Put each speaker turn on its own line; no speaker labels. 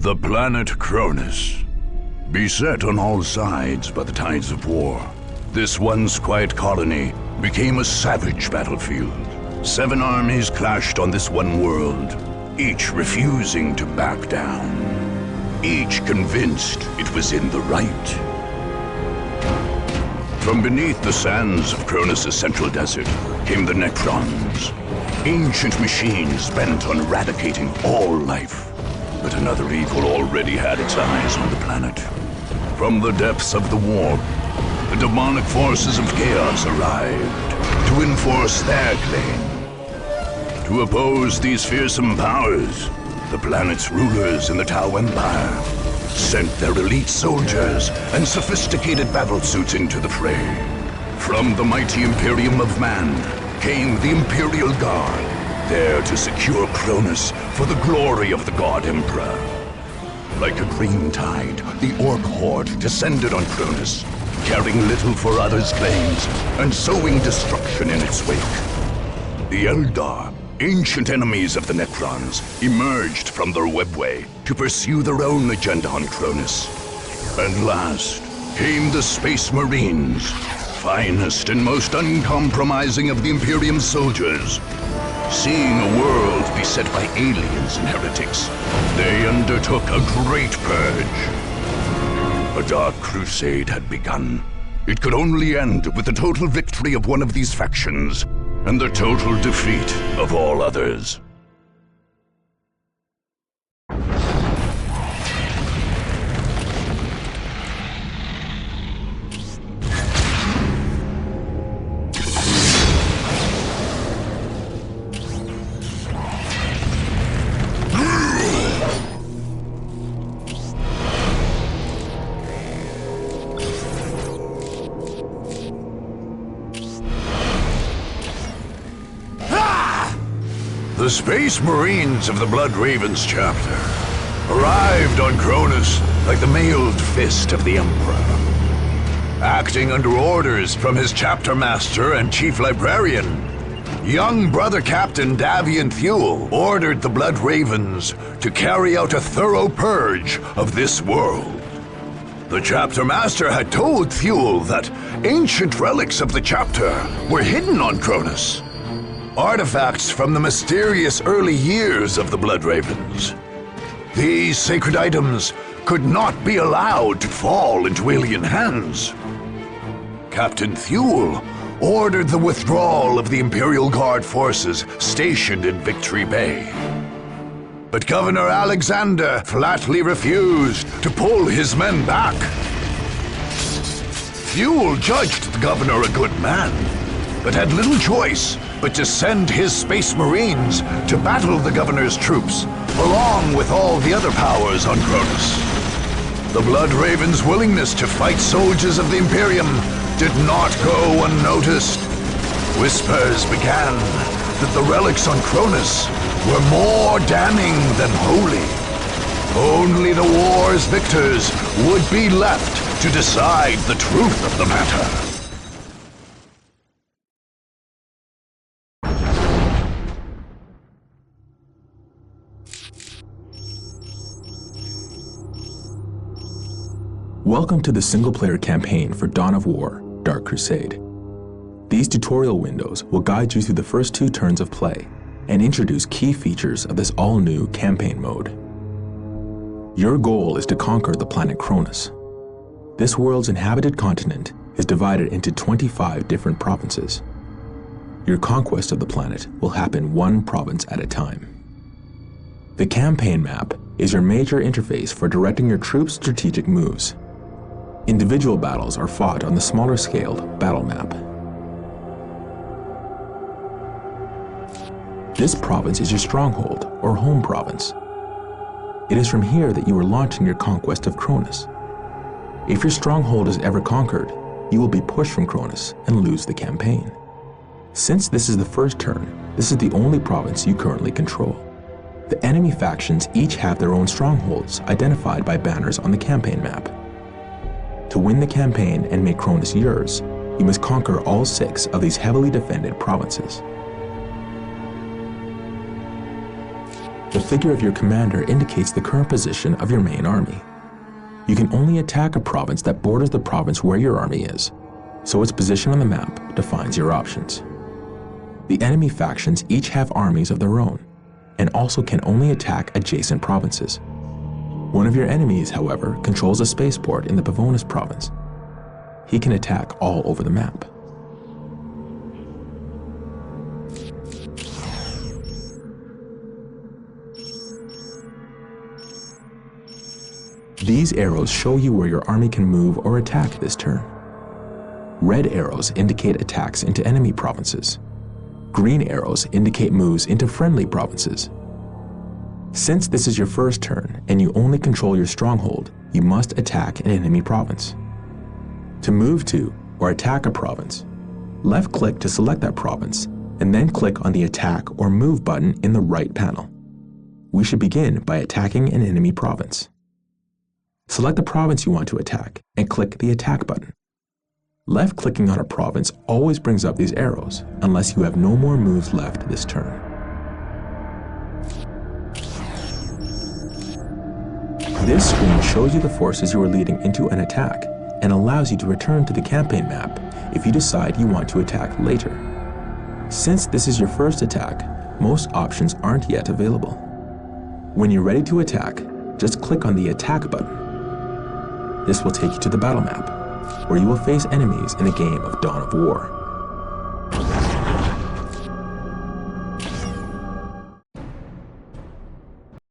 The planet Cronus. Beset on all sides by the tides of war, this once quiet colony became a savage battlefield. 7 armies clashed on this one world, each refusing to back down. Each convinced it was in the right. From beneath the sands of Cronus' central desert came the Necrons, ancient machines bent on eradicating all life. But another evil already had its eyes on the planet. From the depths of the warp, the demonic forces of chaos arrived to enforce their claim. To oppose these fearsome powers, the planet's rulers in the Tau Empire sent their elite soldiers and sophisticated battlesuits into the fray. From the mighty Imperium of Man came the Imperial Guard, there to secure Cronus for the glory of the God Emperor. Like a green tide, the Orc horde descended on Cronus, caring little for others' claims and sowing destruction in its wake. The Eldar, ancient enemies of the Necrons, emerged from their webway to pursue their own agenda on Cronus. And last came the Space Marines, finest and most uncompromising of the Imperium soldiers. Seeing a world beset by aliens and heretics, they undertook a great purge. A dark crusade had begun. It could only end with the total victory of one of these factions and the total defeat of all others. The Space Marines of the Blood Ravens chapter arrived on Cronus like the mailed fist of the Emperor. Acting under orders from his chapter master and chief librarian, young brother Captain Davian Thule ordered the Blood Ravens to carry out a thorough purge of this world. The chapter master had told Thule that ancient relics of the chapter were hidden on Cronus. Artifacts from the mysterious early years of the Blood Ravens. These sacred items could not be allowed to fall into alien hands. Captain Thule ordered the withdrawal of the Imperial Guard forces stationed in Victory Bay. But Governor Alexander flatly refused to pull his men back. Thule judged the governor a good man, but had little choice but to send his Space Marines to battle the governor's troops, along with all the other powers on Cronus. The Blood Ravens' willingness to fight soldiers of the Imperium did not go unnoticed. Whispers began that the relics on Cronus were more damning than holy. Only the war's victors would be left to decide the truth of the matter.
Welcome to the single-player campaign for Dawn of War, Dark Crusade. These tutorial windows will guide you through the first 2 turns of play and introduce key features of this all-new campaign mode. Your goal is to conquer the planet Cronus. This world's inhabited continent is divided into 25 different provinces. Your conquest of the planet will happen 1 province at a time. The campaign map is your major interface for directing your troops' strategic moves. Individual battles are fought on the smaller-scaled battle map. This province is your stronghold, or home province. It is from here that you are launching your conquest of Cronus. If your stronghold is ever conquered, you will be pushed from Cronus and lose the campaign. Since this is the first turn, this is the only province you currently control. The enemy factions each have their own strongholds identified by banners on the campaign map. To win the campaign and make Cronus yours, you must conquer all 6 of these heavily defended provinces. The figure of your commander indicates the current position of your main army. You can only attack a province that borders the province where your army is, so its position on the map defines your options. The enemy factions each have armies of their own, and also can only attack adjacent provinces. One of your enemies, however, controls a spaceport in the Pavonis province. He can attack all over the map. These arrows show you where your army can move or attack this turn. Red arrows indicate attacks into enemy provinces. Green arrows indicate moves into friendly provinces. Since this is your first turn and you only control your stronghold, you must attack an enemy province. To move to or attack a province, left-click to select that province and then click on the Attack or Move button in the right panel. We should begin by attacking an enemy province. Select the province you want to attack and click the Attack button. Left-clicking on a province always brings up these arrows unless you have no more moves left this turn. This screen shows you the forces you are leading into an attack and allows you to return to the campaign map if you decide you want to attack later. Since this is your first attack, most options aren't yet available. When you're ready to attack, just click on the Attack button. This will take you to the battle map, where you will face enemies in a game of Dawn of War.